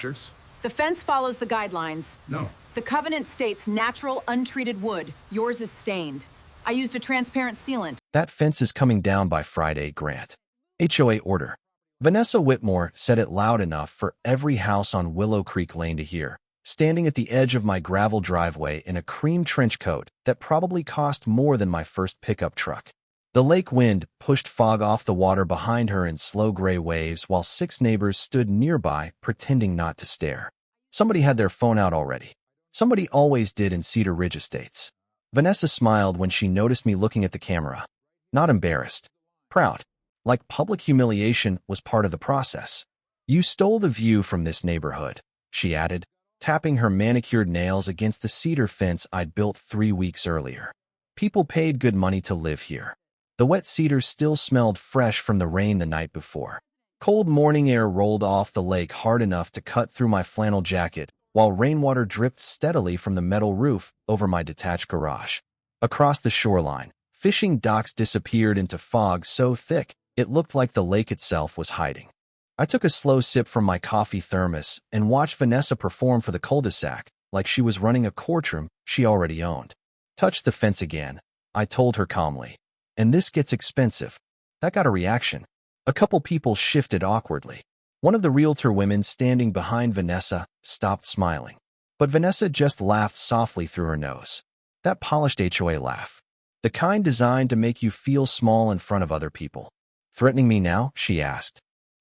Pictures? The fence follows the guidelines. No. The covenant states natural, untreated wood. Yours is stained. I used a transparent sealant. That fence is coming down by Friday, Grant. HOA order. Vanessa Whitmore said it loud enough for every house on Willow Creek Lane to hear, standing at the edge of my gravel driveway in a cream trench coat that probably cost more than my first pickup truck. The lake wind pushed fog off the water behind her in slow gray waves while 6 neighbors stood nearby pretending not to stare. Somebody had their phone out already. Somebody always did in Cedar Ridge estates. Vanessa smiled when she noticed me looking at the camera. Not embarrassed. Proud. Like public humiliation was part of the process. You stole the view from this neighborhood, she added, tapping her manicured nails against the cedar fence I'd built 3 weeks earlier. People paid good money to live here. The wet cedars still smelled fresh from the rain the night before. Cold morning air rolled off the lake hard enough to cut through my flannel jacket, while rainwater dripped steadily from the metal roof over my detached garage. Across the shoreline, fishing docks disappeared into fog so thick it looked like the lake itself was hiding. I took a slow sip from my coffee thermos and watched Vanessa perform for the cul-de-sac like she was running a courtroom she already owned. Touch the fence again, I told her calmly. And this gets expensive. That got a reaction. A couple people shifted awkwardly. One of the realtor women standing behind Vanessa stopped smiling. But Vanessa just laughed softly through her nose. That polished HOA laugh. The kind designed to make you feel small in front of other people. Threatening me now? She asked.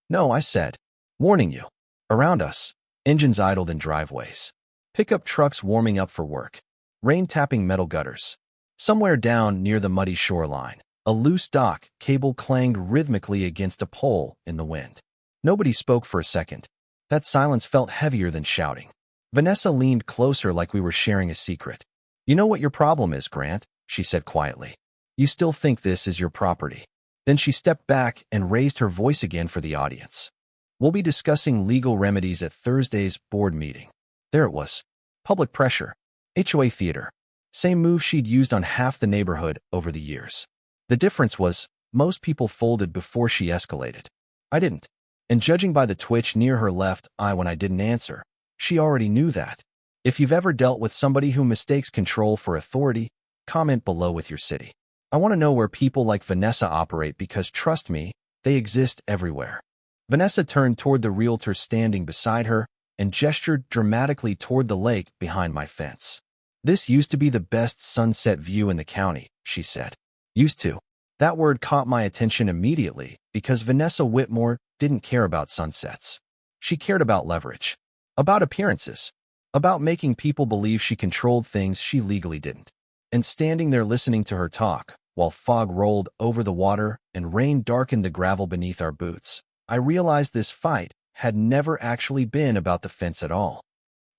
No, I said. Warning you. Around us, engines idled in driveways. Pickup trucks warming up for work. Rain tapping metal gutters. Somewhere down near the muddy shoreline, a loose dock cable clanged rhythmically against a pole in the wind. Nobody spoke for a second. That silence felt heavier than shouting. Vanessa leaned closer like we were sharing a secret. You know what your problem is, Grant, she said quietly. You still think this is your property. Then she stepped back and raised her voice again for the audience. We'll be discussing legal remedies at Thursday's board meeting. There it was. Public pressure. HOA theater. Same move she'd used on half the neighborhood over the years. The difference was, most people folded before she escalated. I didn't. And judging by the twitch near her left eye when I didn't answer, she already knew that. If you've ever dealt with somebody who mistakes control for authority, comment below with your city. I want to know where people like Vanessa operate because, trust me, they exist everywhere. Vanessa turned toward the realtor standing beside her and gestured dramatically toward the lake behind my fence. This used to be the best sunset view in the county, she said. Used to. That word caught my attention immediately because Vanessa Whitmore didn't care about sunsets. She cared about leverage, about appearances, about making people believe she controlled things she legally didn't. And standing there listening to her talk, while fog rolled over the water and rain darkened the gravel beneath our boots, I realized this fight had never actually been about the fence at all.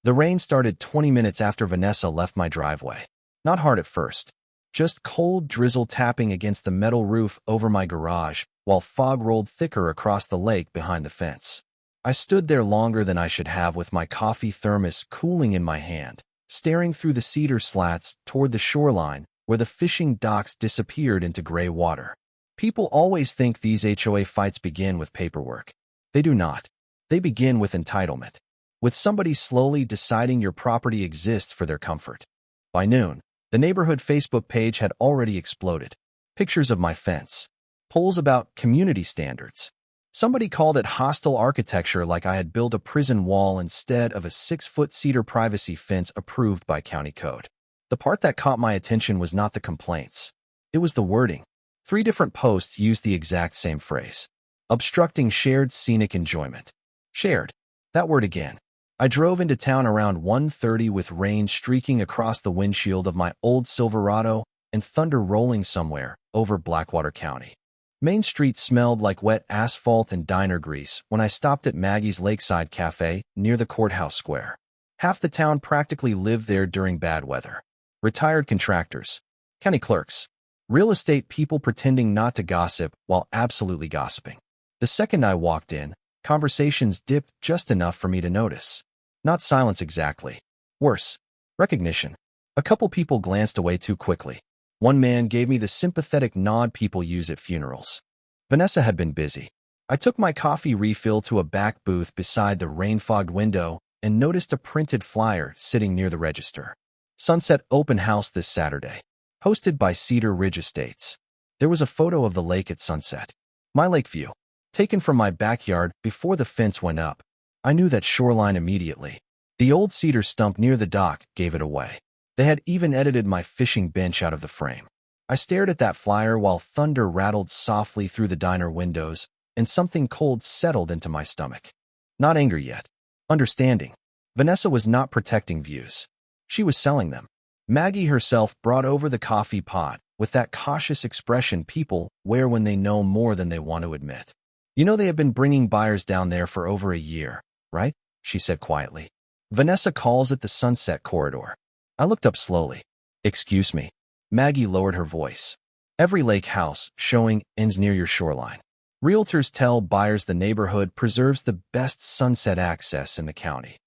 The rain started 20 minutes after Vanessa left my driveway. Not hard at first. Just cold drizzle tapping against the metal roof over my garage, while fog rolled thicker across the lake behind the fence. I stood there longer than I should have with my coffee thermos cooling in my hand, staring through the cedar slats toward the shoreline where the fishing docks disappeared into gray water. People always think these HOA fights begin with paperwork. They do not. They begin with entitlement, with somebody slowly deciding your property exists for their comfort. By noon, the neighborhood Facebook page had already exploded. Pictures of my fence. Polls about community standards. Somebody called it hostile architecture like I had built a prison wall instead of a 6-foot cedar privacy fence approved by county code. The part that caught my attention was not the complaints. It was the wording. 3 different posts used the exact same phrase. Obstructing shared scenic enjoyment. Shared. That word again. I drove into town around 1:30 with rain streaking across the windshield of my old Silverado and thunder rolling somewhere over Blackwater County. Main Street smelled like wet asphalt and diner grease when I stopped at Maggie's Lakeside Cafe near the courthouse square. Half the town practically lived there during bad weather. Retired contractors, county clerks, real estate people pretending not to gossip while absolutely gossiping. The second I walked in, conversations dipped just enough for me to notice. Not silence exactly. Worse, recognition. A couple people glanced away too quickly. One man gave me the sympathetic nod people use at funerals. Vanessa had been busy. I took my coffee refill to a back booth beside the rain-fogged window and noticed a printed flyer sitting near the register. Sunset Open House this Saturday, hosted by Cedar Ridge Estates. There was a photo of the lake at sunset. My lake view, taken from my backyard before the fence went up. I knew that shoreline immediately. The old cedar stump near the dock gave it away. They had even edited my fishing bench out of the frame. I stared at that flyer while thunder rattled softly through the diner windows and something cold settled into my stomach. Not anger yet. Understanding. Vanessa was not protecting views. She was selling them. Maggie herself brought over the coffee pot with that cautious expression people wear when they know more than they want to admit. You know they have been bringing buyers down there for over a year, right? She said quietly. Vanessa calls it the Sunset Corridor. I looked up slowly. Excuse me. Maggie lowered her voice. Every lake house showing ends near your shoreline. Realtors tell buyers the neighborhood preserves the best sunset access in the county.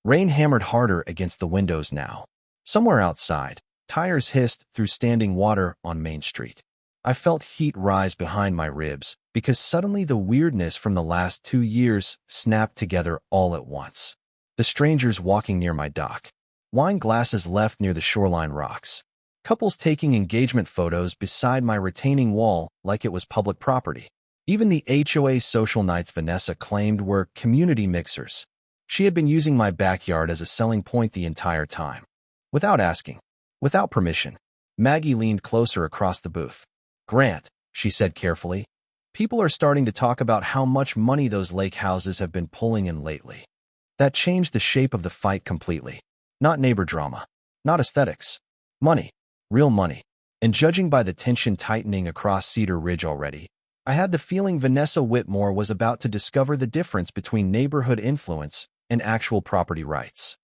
Rain hammered harder against the windows now. Somewhere outside, tires hissed through standing water on Main Street. I felt heat rise behind my ribs because suddenly the weirdness from the last 2 years snapped together all at once. The strangers walking near my dock. Wine glasses left near the shoreline rocks. Couples taking engagement photos beside my retaining wall like it was public property. Even the HOA social nights Vanessa claimed were community mixers. She had been using my backyard as a selling point the entire time. Without asking, without permission, Maggie leaned closer across the booth. Grant, she said carefully, people are starting to talk about how much money those lake houses have been pulling in lately. That changed the shape of the fight completely. Not neighbor drama, not aesthetics. Money, real money. And judging by the tension tightening across Cedar Ridge already, I had the feeling Vanessa Whitmore was about to discover the difference between neighborhood influence and actual property rights.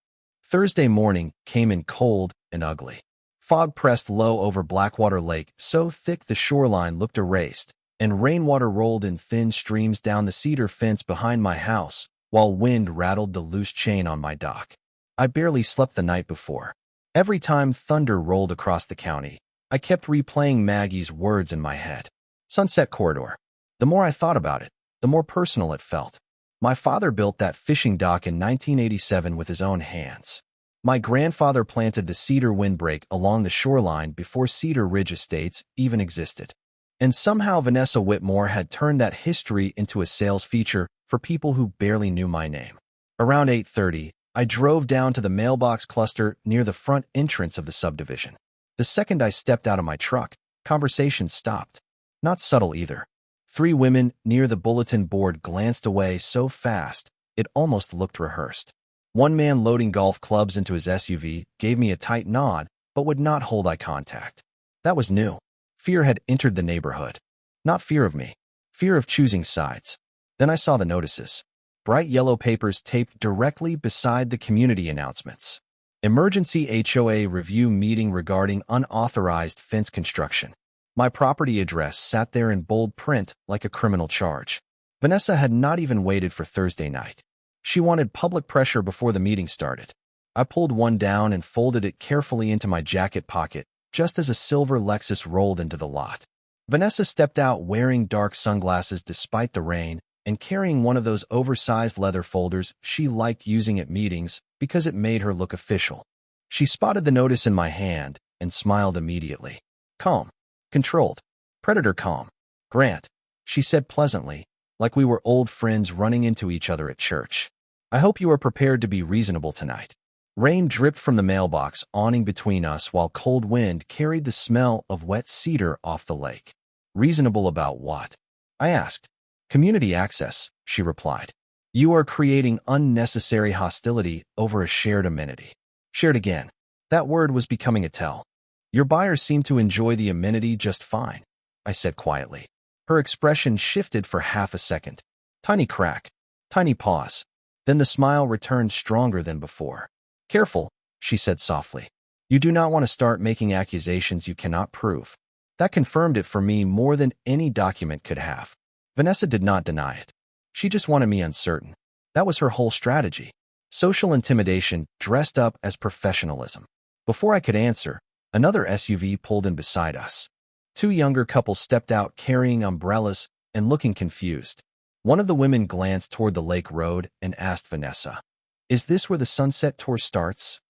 Thursday morning came in cold and ugly. Fog pressed low over Blackwater Lake, so thick the shoreline looked erased, and rainwater rolled in thin streams down the cedar fence behind my house, while wind rattled the loose chain on my dock. I barely slept the night before. Every time thunder rolled across the county, I kept replaying Maggie's words in my head. Sunset Corridor. The more I thought about it, the more personal it felt. My father built that fishing dock in 1987 with his own hands. My grandfather planted the cedar windbreak along the shoreline before Cedar Ridge Estates even existed. And somehow Vanessa Whitmore had turned that history into a sales feature for people who barely knew my name. Around 8:30, I drove down to the mailbox cluster near the front entrance of the subdivision. The second I stepped out of my truck, conversation stopped. Not subtle either. 3 women near the bulletin board glanced away so fast, it almost looked rehearsed. One man loading golf clubs into his SUV gave me a tight nod, but would not hold eye contact. That was new. Fear had entered the neighborhood. Not fear of me. Fear of choosing sides. Then I saw the notices. Bright yellow papers taped directly beside the community announcements. Emergency HOA review meeting regarding unauthorized fence construction. My property address sat there in bold print like a criminal charge. Vanessa had not even waited for Thursday night. She wanted public pressure before the meeting started. I pulled one down and folded it carefully into my jacket pocket, just as a silver Lexus rolled into the lot. Vanessa stepped out wearing dark sunglasses despite the rain and carrying one of those oversized leather folders she liked using at meetings because it made her look official. She spotted the notice in my hand and smiled immediately. Calm. Controlled. Predator calm. Grant, she said pleasantly, like we were old friends running into each other at church. I hope you are prepared to be reasonable tonight. Rain dripped from the mailbox awning between us while cold wind carried the smell of wet cedar off the lake. Reasonable about what? I asked. Community access, she replied. You are creating unnecessary hostility over a shared amenity. Shared again. That word was becoming a tell. Your buyers seem to enjoy the amenity just fine, I said quietly. Her expression shifted for half a second. Tiny crack. Tiny pause. Then the smile returned stronger than before. Careful, she said softly. You do not want to start making accusations you cannot prove. That confirmed it for me more than any document could have. Vanessa did not deny it. She just wanted me uncertain. That was her whole strategy. Social intimidation dressed up as professionalism. Before I could answer, another SUV pulled in beside us. 2 younger couples stepped out carrying umbrellas and looking confused. One of the women glanced toward the lake road and asked Vanessa, "Is this where the sunset tour starts?"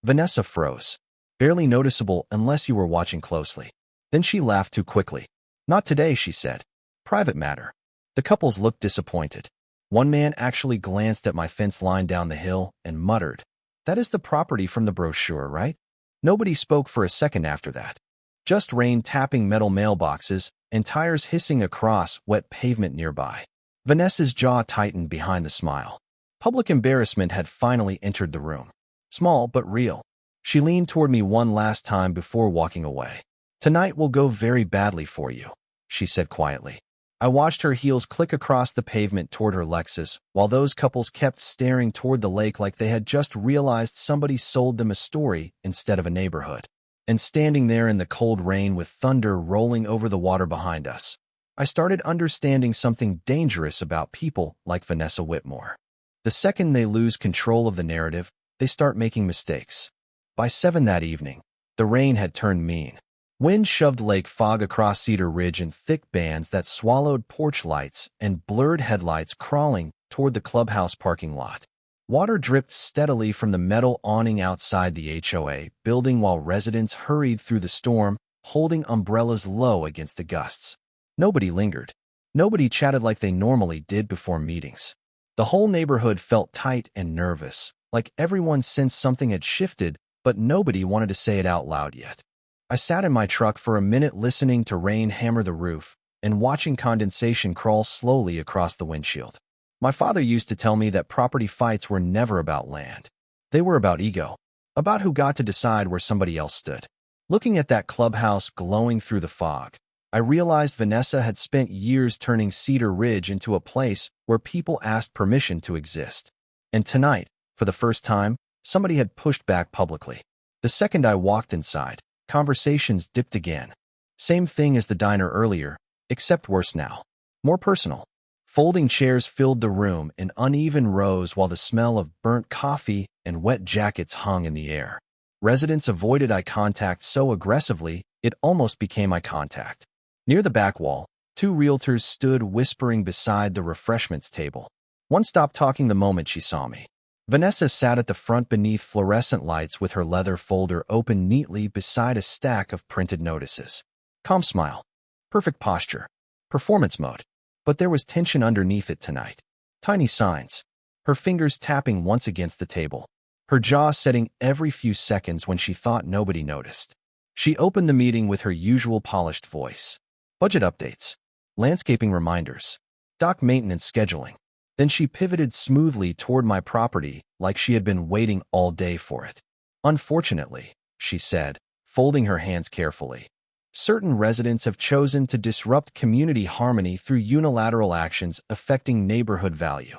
Vanessa froze, barely noticeable unless you were watching closely. Then she laughed too quickly. "Not today," she said. "Private matter." The couples looked disappointed. One man actually glanced at my fence line down the hill and muttered, "That is the property from the brochure, right?" Nobody spoke for a second after that. Just rain tapping metal mailboxes and tires hissing across wet pavement nearby. Vanessa's jaw tightened behind the smile. Public embarrassment had finally entered the room. Small but real. She leaned toward me one last time before walking away. "Tonight will go very badly for you," she said quietly. I watched her heels click across the pavement toward her Lexus, while those couples kept staring toward the lake like they had just realized somebody sold them a story instead of a neighborhood. And standing there in the cold rain with thunder rolling over the water behind us, I started understanding something dangerous about people like Vanessa Whitmore. The second they lose control of the narrative, they start making mistakes. By 7 that evening, the rain had turned mean. Wind shoved lake fog across Cedar Ridge in thick bands that swallowed porch lights and blurred headlights crawling toward the clubhouse parking lot. Water dripped steadily from the metal awning outside the HOA building while residents hurried through the storm, holding umbrellas low against the gusts. Nobody lingered. Nobody chatted like they normally did before meetings. The whole neighborhood felt tight and nervous, like everyone sensed something had shifted, but nobody wanted to say it out loud yet. I sat in my truck for a minute listening to rain hammer the roof and watching condensation crawl slowly across the windshield. My father used to tell me that property fights were never about land. They were about ego, about who got to decide where somebody else stood. Looking at that clubhouse glowing through the fog, I realized Vanessa had spent years turning Cedar Ridge into a place where people asked permission to exist. And tonight, for the first time, somebody had pushed back publicly. The second I walked inside, conversations dipped again. Same thing as the diner earlier, except worse now. More personal. Folding chairs filled the room in uneven rows while the smell of burnt coffee and wet jackets hung in the air. Residents avoided eye contact so aggressively, it almost became eye contact. Near the back wall, 2 realtors stood whispering beside the refreshments table. One stopped talking the moment she saw me. Vanessa sat at the front beneath fluorescent lights with her leather folder open neatly beside a stack of printed notices. Calm smile. Perfect posture. Performance mode. But there was tension underneath it tonight. Tiny signs. Her fingers tapping once against the table. Her jaw setting every few seconds when she thought nobody noticed. She opened the meeting with her usual polished voice. Budget updates. Landscaping reminders. Dock maintenance scheduling. Then she pivoted smoothly toward my property like she had been waiting all day for it. "Unfortunately," she said, folding her hands carefully, "certain residents have chosen to disrupt community harmony through unilateral actions affecting neighborhood value."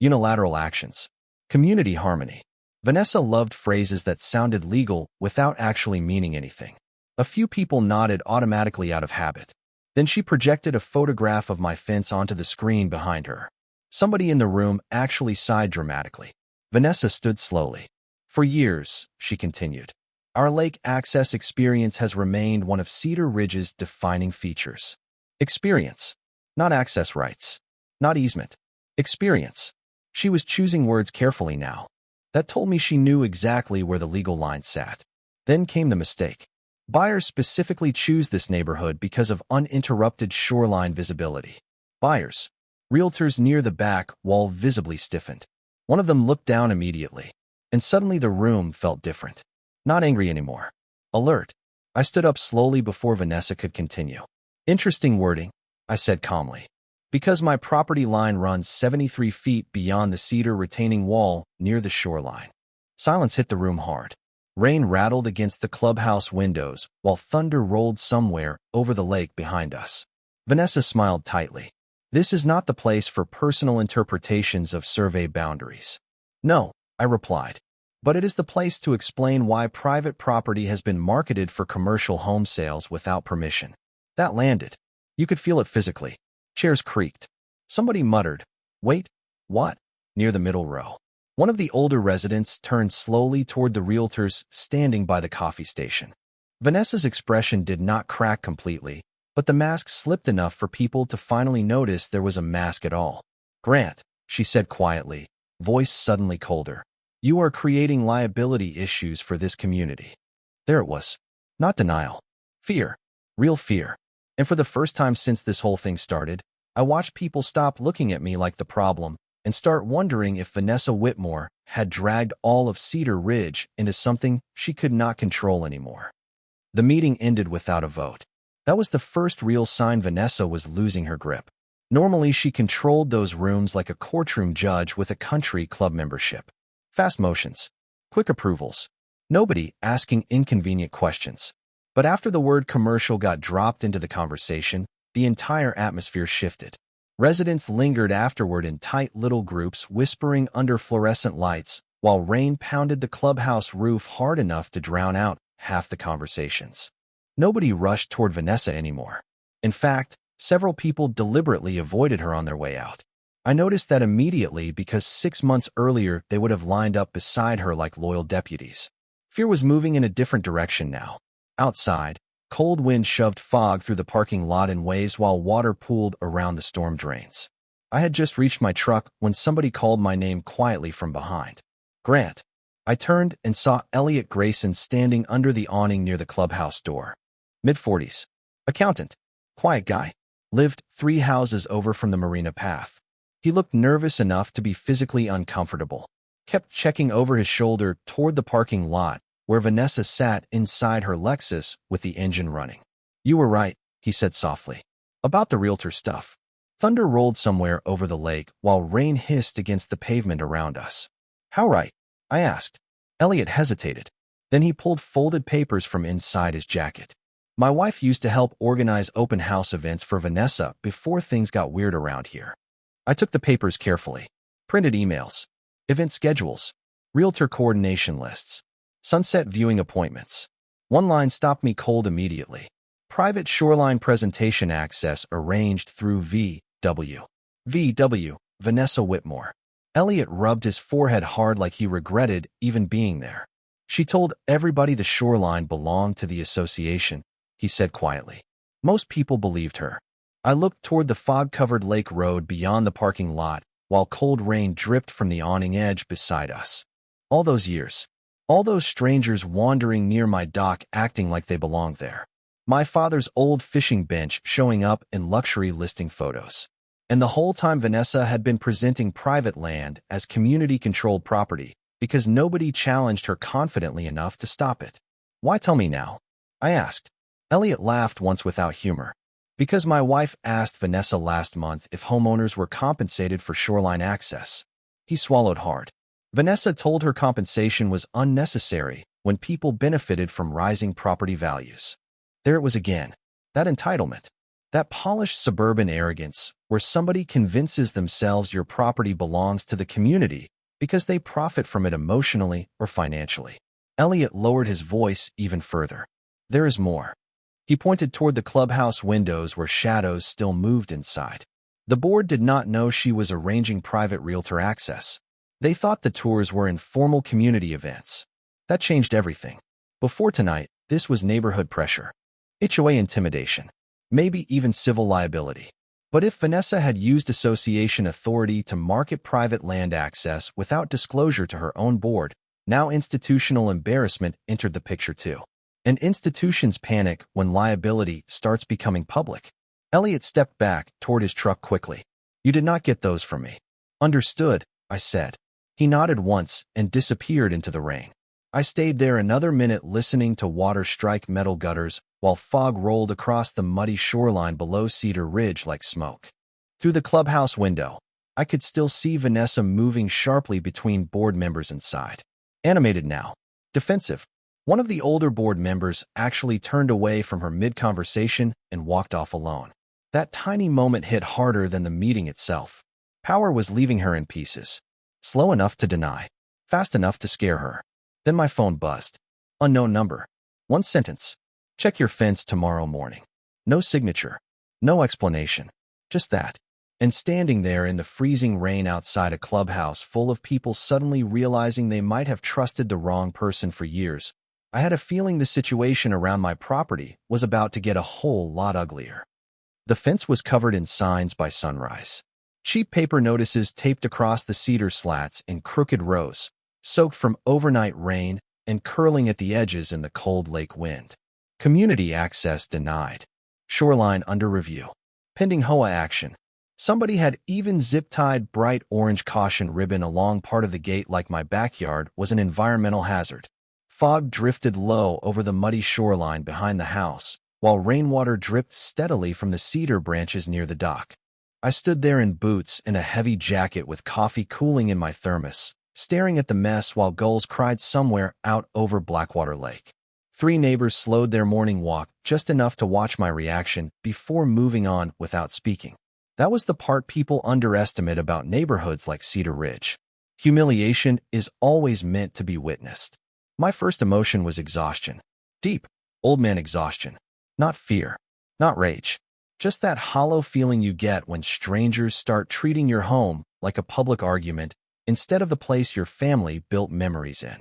Unilateral actions. Community harmony. Vanessa loved phrases that sounded legal without actually meaning anything. A few people nodded automatically out of habit. Then she projected a photograph of my fence onto the screen behind her. Somebody in the room actually sighed dramatically. Vanessa stood slowly. "For years," she continued, "our lake access experience has remained one of Cedar Ridge's defining features. Experience, not access rights, not easement. Experience." She was choosing words carefully now. That told me she knew exactly where the legal line sat. Then came the mistake. Buyers specifically choose this neighborhood because of uninterrupted shoreline visibility. Buyers. Realtors near the back wall visibly stiffened. One of them looked down immediately, and suddenly the room felt different. Not angry anymore. Alert. I stood up slowly before Vanessa could continue. "Interesting wording," I said calmly. "Because my property line runs 73 feet beyond the cedar retaining wall near the shoreline." Silence hit the room hard. Rain rattled against the clubhouse windows while thunder rolled somewhere over the lake behind us. Vanessa smiled tightly. "This is not the place for personal interpretations of survey boundaries." "No," I replied, "but it is the place to explain why private property has been marketed for commercial home sales without permission." That landed. You could feel it physically. Chairs creaked. Somebody muttered, "Wait, what?" near the middle row. One of the older residents turned slowly toward the realtors standing by the coffee station. Vanessa's expression did not crack completely, but the mask slipped enough for people to finally notice there was a mask at all. "Grant," she said quietly, voice suddenly colder. "You are creating liability issues for this community." There it was. Not denial. Fear. Real fear. And for the first time since this whole thing started, I watched people stop looking at me like the problem and start wondering if Vanessa Whitmore had dragged all of Cedar Ridge into something she could not control anymore. The meeting ended without a vote. That was the first real sign Vanessa was losing her grip. Normally, she controlled those rooms like a courtroom judge with a country club membership. Fast motions. Quick approvals. Nobody asking inconvenient questions. But after the word commercial got dropped into the conversation, the entire atmosphere shifted. Residents lingered afterward in tight little groups, whispering under fluorescent lights, while rain pounded the clubhouse roof hard enough to drown out half the conversations. Nobody rushed toward Vanessa anymore. In fact, several people deliberately avoided her on their way out. I noticed that immediately because 6 months earlier they would have lined up beside her like loyal deputies. Fear was moving in a different direction now. Outside, cold wind shoved fog through the parking lot in waves while water pooled around the storm drains. I had just reached my truck when somebody called my name quietly from behind. "Grant." I turned and saw Elliot Grayson standing under the awning near the clubhouse door. Mid-40s. Accountant. Quiet guy. Lived 3 houses over from the marina path. He looked nervous enough to be physically uncomfortable. Kept checking over his shoulder toward the parking lot where Vanessa sat inside her Lexus with the engine running. "You were right," he said softly. "About the realtor stuff." Thunder rolled somewhere over the lake while rain hissed against the pavement around us. "How right?" I asked. Elliot hesitated. Then he pulled folded papers from inside his jacket. "My wife used to help organize open house events for Vanessa before things got weird around here." I took the papers carefully. Printed emails. Event schedules. Realtor coordination lists. Sunset viewing appointments. One line stopped me cold immediately. Private shoreline presentation access arranged through VW. VW, Vanessa Whitmore. Elliot rubbed his forehead hard like he regretted even being there. "She told everybody the shoreline belonged to the association," he said quietly. Most people believed her. I looked toward the fog-covered lake road beyond the parking lot while cold rain dripped from the awning edge beside us. All those years. All those strangers wandering near my dock acting like they belonged there. My father's old fishing bench showing up in luxury listing photos. And the whole time Vanessa had been presenting private land as community-controlled property because nobody challenged her confidently enough to stop it. "Why tell me now?" I asked. Elliot laughed once without humor. "Because my wife asked Vanessa last month if homeowners were compensated for shoreline access." He swallowed hard. Vanessa told her compensation was unnecessary when people benefited from rising property values. There it was again. That entitlement. That polished suburban arrogance where somebody convinces themselves your property belongs to the community because they profit from it emotionally or financially. Elliot lowered his voice even further. "There is more." He pointed toward the clubhouse windows where shadows still moved inside. The board did not know she was arranging private realtor access. They thought the tours were informal community events. That changed everything. Before tonight, this was neighborhood pressure. HOA intimidation. Maybe even civil liability. But if Vanessa had used association authority to market private land access without disclosure to her own board, now institutional embarrassment entered the picture too. And institutions panic when liability starts becoming public. Elliot stepped back toward his truck quickly. "You did not get those from me." "Understood," I said. He nodded once and disappeared into the rain. I stayed there another minute listening to water strike metal gutters while fog rolled across the muddy shoreline below Cedar Ridge like smoke. Through the clubhouse window, I could still see Vanessa moving sharply between board members inside. Animated now. Defensive. One of the older board members actually turned away from her mid-conversation and walked off alone. That tiny moment hit harder than the meeting itself. Power was leaving her in pieces. Slow enough to deny. Fast enough to scare her. Then my phone buzzed. Unknown number. One sentence. "Check your fence tomorrow morning." No signature. No explanation. Just that. And standing there in the freezing rain outside a clubhouse full of people suddenly realizing they might have trusted the wrong person for years, I had a feeling the situation around my property was about to get a whole lot uglier. The fence was covered in signs by sunrise. Cheap paper notices taped across the cedar slats in crooked rows, soaked from overnight rain and curling at the edges in the cold lake wind. Community access denied. Shoreline under review. Pending HOA action. Somebody had even zip-tied bright orange caution ribbon along part of the gate like my backyard was an environmental hazard. Fog drifted low over the muddy shoreline behind the house, while rainwater dripped steadily from the cedar branches near the dock. I stood there in boots and a heavy jacket with coffee cooling in my thermos, staring at the mess while gulls cried somewhere out over Blackwater Lake. 3 neighbors slowed their morning walk just enough to watch my reaction before moving on without speaking. That was the part people underestimate about neighborhoods like Cedar Ridge. Humiliation is always meant to be witnessed. My first emotion was exhaustion. Deep, old man exhaustion. Not fear. Not rage. Just that hollow feeling you get when strangers start treating your home like a public argument instead of the place your family built memories in.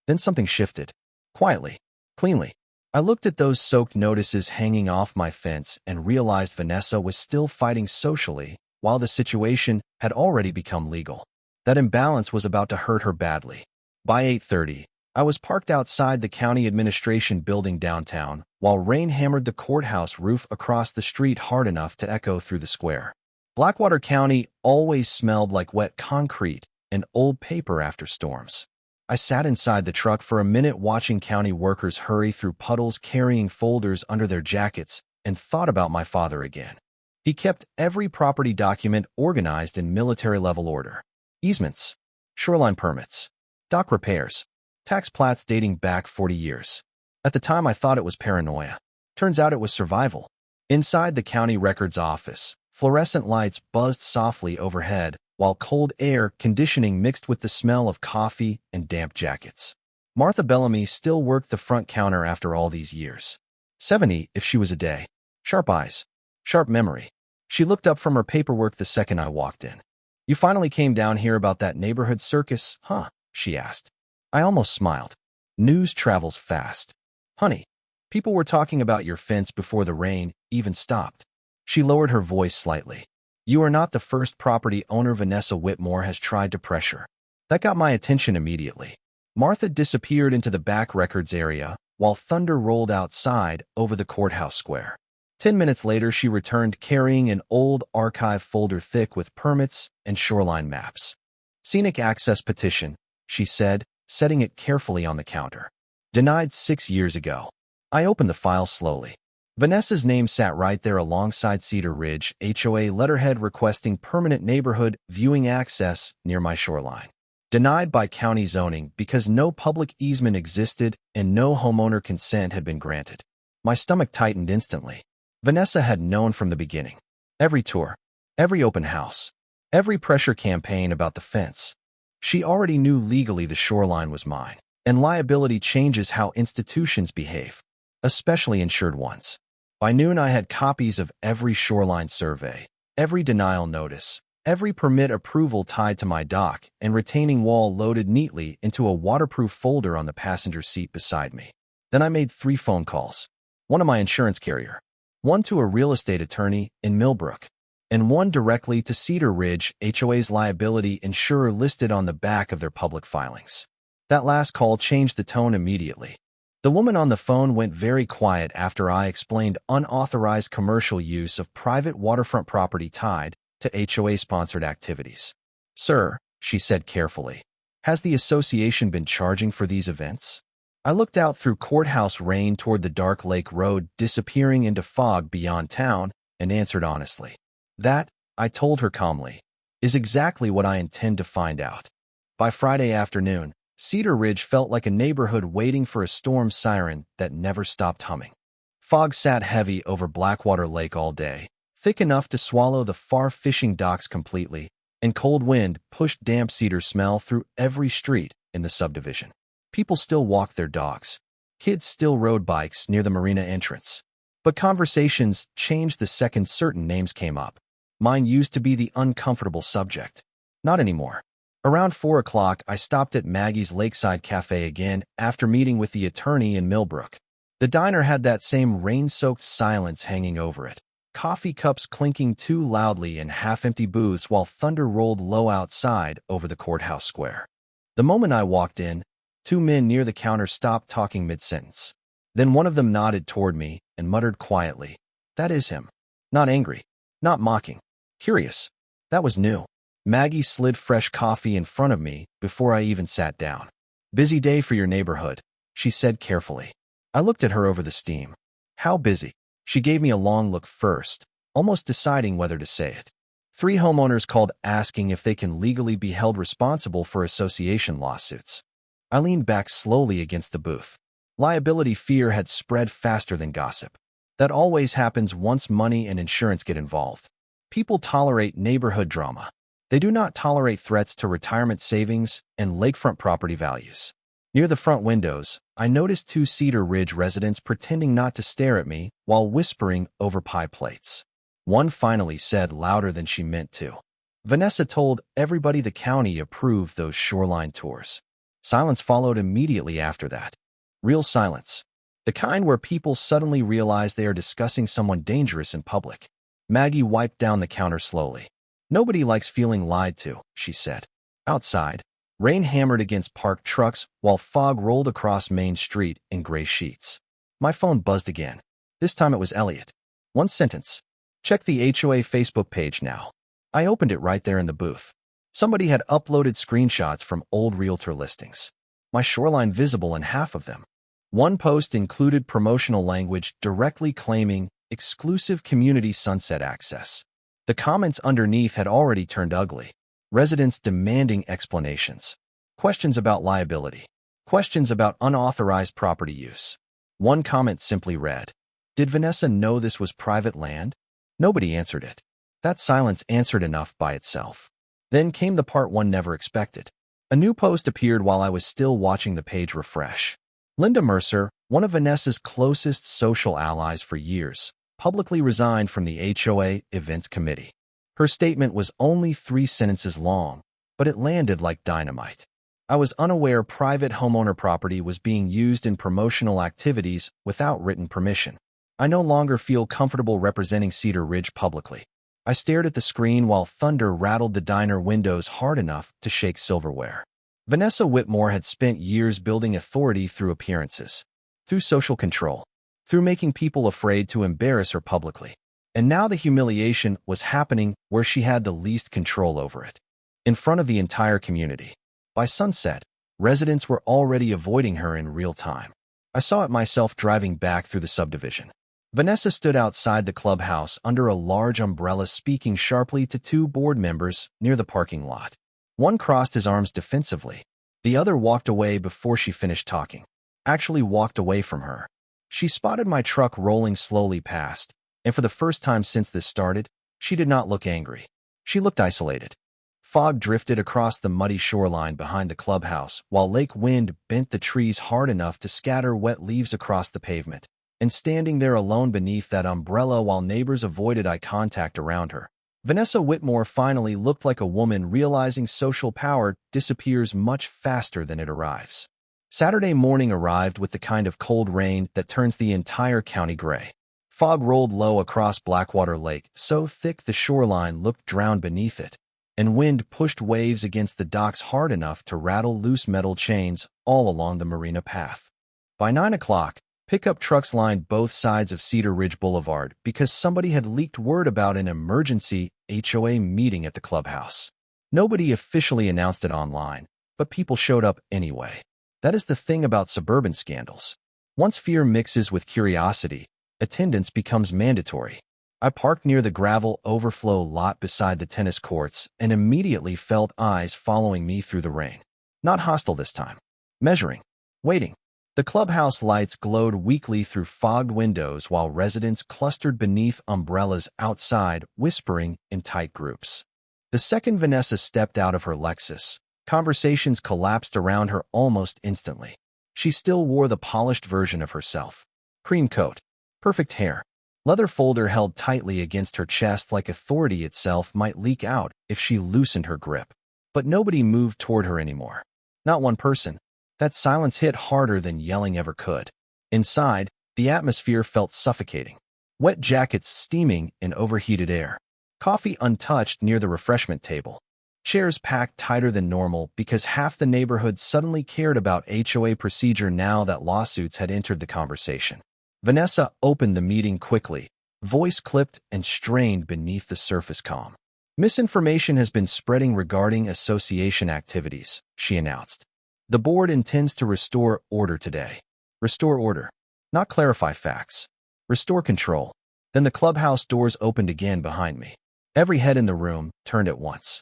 Then something shifted. Quietly. Cleanly. I looked at those soaked notices hanging off my fence and realized Vanessa was still fighting socially while the situation had already become legal. That imbalance was about to hurt her badly. By 8:30, I was parked outside the county administration building downtown while rain hammered the courthouse roof across the street hard enough to echo through the square. Blackwater County always smelled like wet concrete and old paper after storms. I sat inside the truck for a minute watching county workers hurry through puddles carrying folders under their jackets and thought about my father again. He kept every property document organized in military-level order. Easements, shoreline permits, dock repairs, tax plats dating back 40 years. At the time, I thought it was paranoia. Turns out it was survival. Inside the county records office, fluorescent lights buzzed softly overhead, while cold air conditioning mixed with the smell of coffee and damp jackets. Martha Bellamy still worked the front counter after all these years. 70 if she was a day. Sharp eyes. Sharp memory. She looked up from her paperwork the second I walked in. "You finally came down here about that neighborhood circus, huh?" she asked. I almost smiled. News travels fast. "Honey, people were talking about your fence before the rain even stopped." She lowered her voice slightly. "You are not the first property owner Vanessa Whitmore has tried to pressure." That got my attention immediately. Martha disappeared into the back records area while thunder rolled outside over the courthouse square. 10 minutes later, she returned carrying an old archive folder thick with permits and shoreline maps. "Scenic access petition," she said, setting it carefully on the counter. "Denied 6 years ago." I opened the file slowly. Vanessa's name sat right there alongside Cedar Ridge HOA letterhead requesting permanent neighborhood viewing access near my shoreline. Denied by county zoning because no public easement existed and no homeowner consent had been granted. My stomach tightened instantly. Vanessa had known from the beginning. Every tour, every open house, every pressure campaign about the fence. She already knew legally the shoreline was mine, and liability changes how institutions behave, especially insured ones. By noon, I had copies of every shoreline survey, every denial notice, every permit approval tied to my dock, and retaining wall loaded neatly into a waterproof folder on the passenger seat beside me. Then I made 3 phone calls. One to my insurance carrier, one to a real estate attorney in Millbrook, and one directly to Cedar Ridge HOA's liability insurer listed on the back of their public filings. That last call changed the tone immediately. The woman on the phone went very quiet after I explained unauthorized commercial use of private waterfront property tied to HOA-sponsored activities. "Sir," she said carefully, "has the association been charging for these events?" I looked out through courthouse rain toward the dark lake road disappearing into fog beyond town and answered honestly. "That," I told her calmly, "is exactly what I intend to find out." By Friday afternoon, Cedar Ridge felt like a neighborhood waiting for a storm siren that never stopped humming. Fog sat heavy over Blackwater Lake all day, thick enough to swallow the far fishing docks completely, and cold wind pushed damp cedar smell through every street in the subdivision. People still walked their dogs. Kids still rode bikes near the marina entrance. But conversations changed the second certain names came up. Mine used to be the uncomfortable subject. Not anymore. Around 4 o'clock, I stopped at Maggie's Lakeside Cafe again after meeting with the attorney in Millbrook. The diner had that same rain-soaked silence hanging over it, coffee cups clinking too loudly in half-empty booths while thunder rolled low outside over the courthouse square. The moment I walked in, two men near the counter stopped talking mid-sentence. Then one of them nodded toward me and muttered quietly, "That is him." Not angry, not mocking, curious. That was new. Maggie slid fresh coffee in front of me before I even sat down. "Busy day for your neighborhood," she said carefully. I looked at her over the steam. "How busy?" She gave me a long look first, almost deciding whether to say it. 3 homeowners called asking if they can legally be held responsible for association lawsuits. I leaned back slowly against the booth. Liability fear had spread faster than gossip. That always happens once money and insurance get involved. People tolerate neighborhood drama. They do not tolerate threats to retirement savings and lakefront property values. Near the front windows, I noticed 2 Cedar Ridge residents pretending not to stare at me while whispering over pie plates. One finally said louder than she meant to, "Vanessa told everybody the county approved those shoreline tours." Silence followed immediately after that. Real silence. The kind where people suddenly realize they are discussing someone dangerous in public. Maggie wiped down the counter slowly. "Nobody likes feeling lied to," she said. Outside, rain hammered against parked trucks while fog rolled across Main Street in gray sheets. My phone buzzed again. This time it was Elliot. One sentence. "Check the HOA Facebook page now." I opened it right there in the booth. Somebody had uploaded screenshots from old realtor listings. My shoreline visible in half of them. One post included promotional language directly claiming exclusive community sunset access. The comments underneath had already turned ugly. Residents demanding explanations. Questions about liability. Questions about unauthorized property use. One comment simply read, "Did Vanessa know this was private land?" Nobody answered it. That silence answered enough by itself. Then came the part one never expected. A new post appeared while I was still watching the page refresh. Linda Mercer, one of Vanessa's closest social allies for years, publicly resigned from the HOA Events Committee. Her statement was only 3 sentences long, but it landed like dynamite. "I was unaware private homeowner property was being used in promotional activities without written permission. I no longer feel comfortable representing Cedar Ridge publicly." I stared at the screen while thunder rattled the diner windows hard enough to shake silverware. Vanessa Whitmore had spent years building authority through appearances, through social control, through making people afraid to embarrass her publicly. And now the humiliation was happening where she had the least control over it, in front of the entire community. By sunset, residents were already avoiding her in real time. I saw it myself driving back through the subdivision. Vanessa stood outside the clubhouse under a large umbrella speaking sharply to 2 board members near the parking lot. One crossed his arms defensively. The other walked away before she finished talking. Actually walked away from her. She spotted my truck rolling slowly past, and for the first time since this started, she did not look angry. She looked isolated. Fog drifted across the muddy shoreline behind the clubhouse, while lake wind bent the trees hard enough to scatter wet leaves across the pavement. And standing there alone beneath that umbrella while neighbors avoided eye contact around her, Vanessa Whitmore finally looked like a woman realizing social power disappears much faster than it arrives. Saturday morning arrived with the kind of cold rain that turns the entire county gray. Fog rolled low across Blackwater Lake, so thick the shoreline looked drowned beneath it, and wind pushed waves against the docks hard enough to rattle loose metal chains all along the marina path. By 9 o'clock, pickup trucks lined both sides of Cedar Ridge Boulevard because somebody had leaked word about an emergency HOA meeting at the clubhouse. Nobody officially announced it online, but people showed up anyway. That is the thing about suburban scandals. Once fear mixes with curiosity, attendance becomes mandatory. I parked near the gravel overflow lot beside the tennis courts and immediately felt eyes following me through the rain. Not hostile this time. Measuring. Waiting. The clubhouse lights glowed weakly through fogged windows while residents clustered beneath umbrellas outside, whispering in tight groups. The second Vanessa stepped out of her Lexus, conversations collapsed around her almost instantly. She still wore the polished version of herself. Cream coat, perfect hair, leather folder held tightly against her chest like authority itself might leak out if she loosened her grip. but nobody moved toward her anymore. Not one person. That silence hit harder than yelling ever could. Inside, the atmosphere felt suffocating. Wet jackets steaming in overheated air. Coffee untouched near the refreshment table. Chairs packed tighter than normal because half the neighborhood suddenly cared about HOA procedure now that lawsuits had entered the conversation. Vanessa opened the meeting quickly, voice clipped and strained beneath the surface calm. Misinformation has been spreading regarding association activities, she announced. The board intends to restore order today. Restore order. Not clarify facts. Restore control. Then the clubhouse doors opened again behind me. Every head in the room turned at once.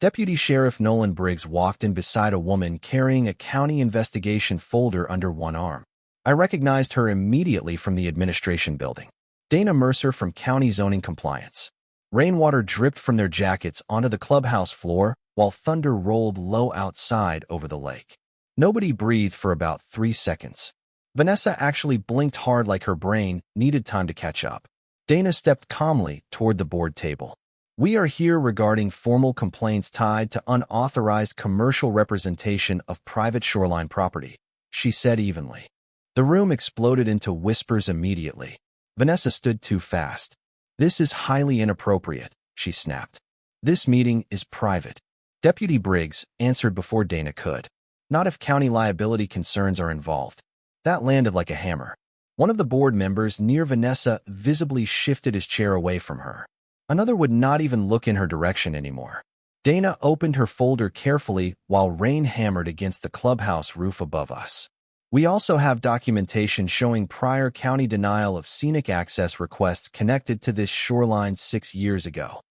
Deputy Sheriff Nolan Briggs walked in beside a woman carrying a county investigation folder under one arm. I recognized her immediately from the administration building. Dana Mercer from County Zoning Compliance. Rainwater dripped from their jackets onto the clubhouse floor while thunder rolled low outside over the lake. Nobody breathed for about 3 seconds. Vanessa actually blinked hard like her brain needed time to catch up. Dana stepped calmly toward the board table. We are here regarding formal complaints tied to unauthorized commercial representation of private shoreline property, she said evenly. The room exploded into whispers immediately. Vanessa stood too fast. This is highly inappropriate, she snapped. This meeting is private. Deputy Briggs answered before Dana could. Not if county liability concerns are involved. That landed like a hammer. One of the board members near Vanessa visibly shifted his chair away from her. Another would not even look in her direction anymore. Dana opened her folder carefully while rain hammered against the clubhouse roof above us. We also have documentation showing prior county denial of scenic access requests connected to this shoreline 6 years ago.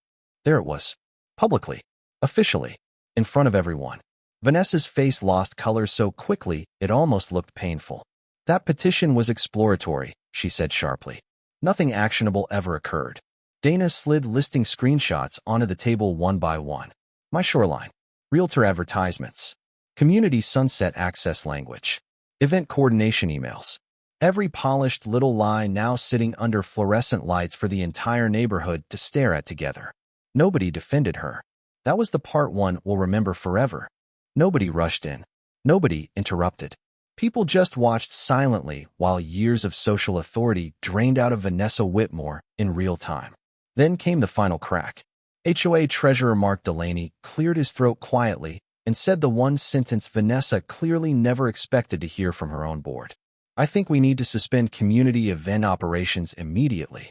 There it was. Publicly. Officially. In front of everyone. Vanessa's face lost color so quickly it almost looked painful. That petition was exploratory, she said sharply. Nothing actionable ever occurred. Dana slid listing screenshots onto the table one by one. My shoreline. Realtor advertisements. Community sunset access language. Event coordination emails. Every polished little lie now sitting under fluorescent lights for the entire neighborhood to stare at together. Nobody defended her. That was the part one will remember forever. Nobody rushed in. Nobody interrupted. People just watched silently while years of social authority drained out of Vanessa Whitmore in real time. Then came the final crack. HOA Treasurer Mark Delaney cleared his throat quietly and said the one sentence Vanessa clearly never expected to hear from her own board. I think we need to suspend community event operations immediately.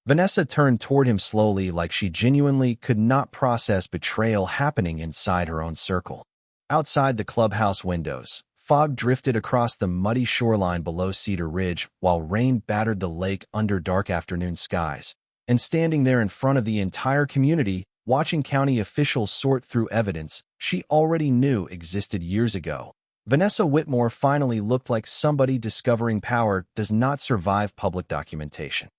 Vanessa turned toward him slowly like she genuinely could not process betrayal happening inside her own circle. Outside the clubhouse windows, fog drifted across the muddy shoreline below Cedar Ridge while rain battered the lake under dark afternoon skies. And standing there in front of the entire community, watching county officials sort through evidence she already knew existed years ago, Vanessa Whitmore finally looked like somebody discovering power does not survive public documentation.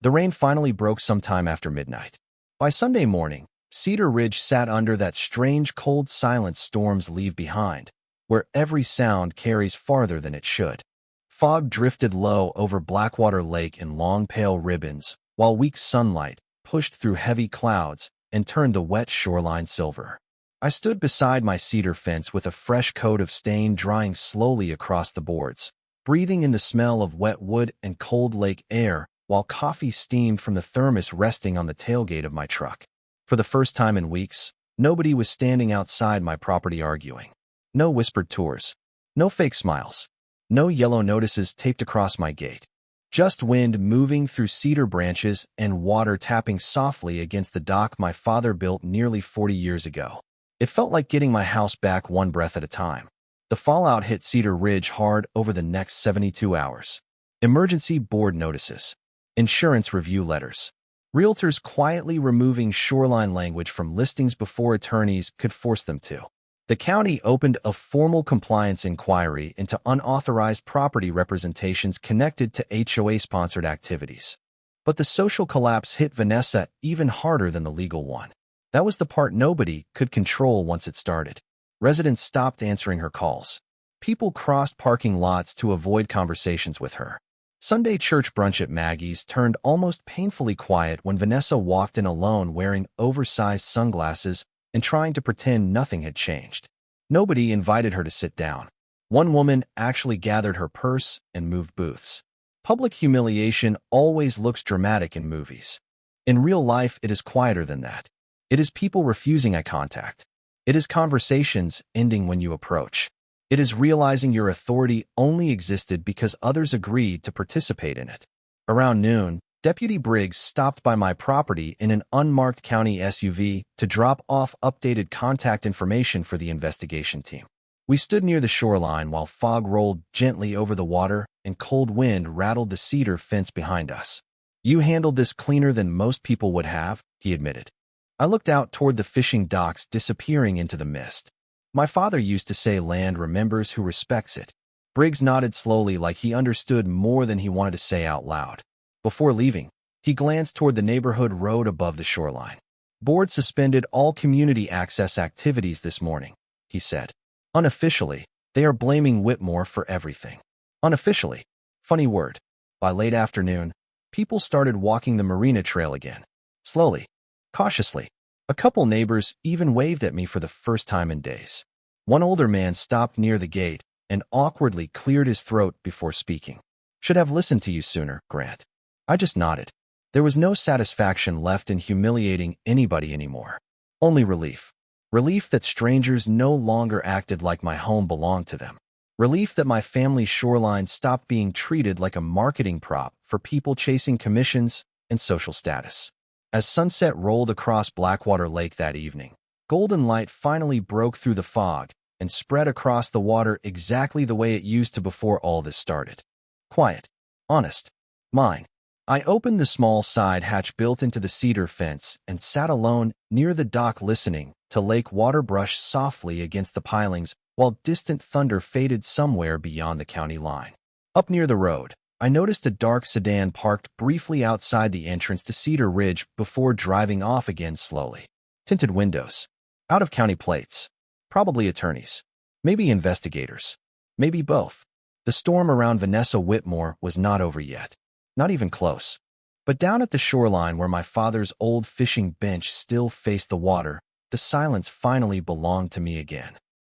The rain finally broke sometime after midnight. By Sunday morning, Cedar Ridge sat under that strange cold silence storms leave behind, where every sound carries farther than it should. Fog drifted low over Blackwater Lake in long pale ribbons, while weak sunlight pushed through heavy clouds and turned the wet shoreline silver. I stood beside my cedar fence with a fresh coat of stain drying slowly across the boards, breathing in the smell of wet wood and cold lake air while coffee steamed from the thermos resting on the tailgate of my truck. For the first time in weeks, nobody was standing outside my property arguing. No whispered tours. No fake smiles. No yellow notices taped across my gate. Just wind moving through cedar branches and water tapping softly against the dock my father built nearly 40 years ago. It felt like getting my house back one breath at a time. The fallout hit Cedar Ridge hard over the next 72 hours. Emergency board notices. Insurance review letters. Realtors quietly removing shoreline language from listings before attorneys could force them to. The county opened a formal compliance inquiry into unauthorized property representations connected to HOA-sponsored activities. But the social collapse hit Vanessa even harder than the legal one. That was the part nobody could control once it started. Residents stopped answering her calls. People crossed parking lots to avoid conversations with her. Sunday church brunch at Maggie's turned almost painfully quiet when Vanessa walked in alone wearing oversized sunglasses, and trying to pretend nothing had changed. Nobody invited her to sit down. One woman actually gathered her purse and moved booths. Public humiliation always looks dramatic in movies. In real life, it is quieter than that. It is people refusing eye contact. It is conversations ending when you approach. It is realizing your authority only existed because others agreed to participate in it. Around noon, Deputy Briggs stopped by my property in an unmarked county SUV to drop off updated contact information for the investigation team. We stood near the shoreline while fog rolled gently over the water and cold wind rattled the cedar fence behind us. "You handled this cleaner than most people would have," he admitted. I looked out toward the fishing docks disappearing into the mist. My father used to say land remembers who respects it. Briggs nodded slowly like he understood more than he wanted to say out loud. Before leaving, he glanced toward the neighborhood road above the shoreline. "Board suspended all community access activities this morning," he said. "Unofficially, they are blaming Whitmore for everything." Unofficially. Funny word. By late afternoon, people started walking the marina trail again. Slowly. Cautiously. A couple neighbors even waved at me for the first time in days. One older man stopped near the gate and awkwardly cleared his throat before speaking. "Should have listened to you sooner, Grant." I just nodded. There was no satisfaction left in humiliating anybody anymore. Only relief. Relief that strangers no longer acted like my home belonged to them. Relief that my family's shoreline stopped being treated like a marketing prop for people chasing commissions and social status. As sunset rolled across Blackwater Lake that evening, golden light finally broke through the fog and spread across the water exactly the way it used to before all this started. Quiet. Honest. Mine. I opened the small side hatch built into the cedar fence and sat alone near the dock listening to lake water brush softly against the pilings while distant thunder faded somewhere beyond the county line. Up near the road, I noticed a dark sedan parked briefly outside the entrance to Cedar Ridge before driving off again slowly. Tinted windows. Out-of-county plates. Probably attorneys. Maybe investigators. Maybe both. The storm around Vanessa Whitmore was not over yet. Not even close. But down at the shoreline where my father's old fishing bench still faced the water, the silence finally belonged to me again.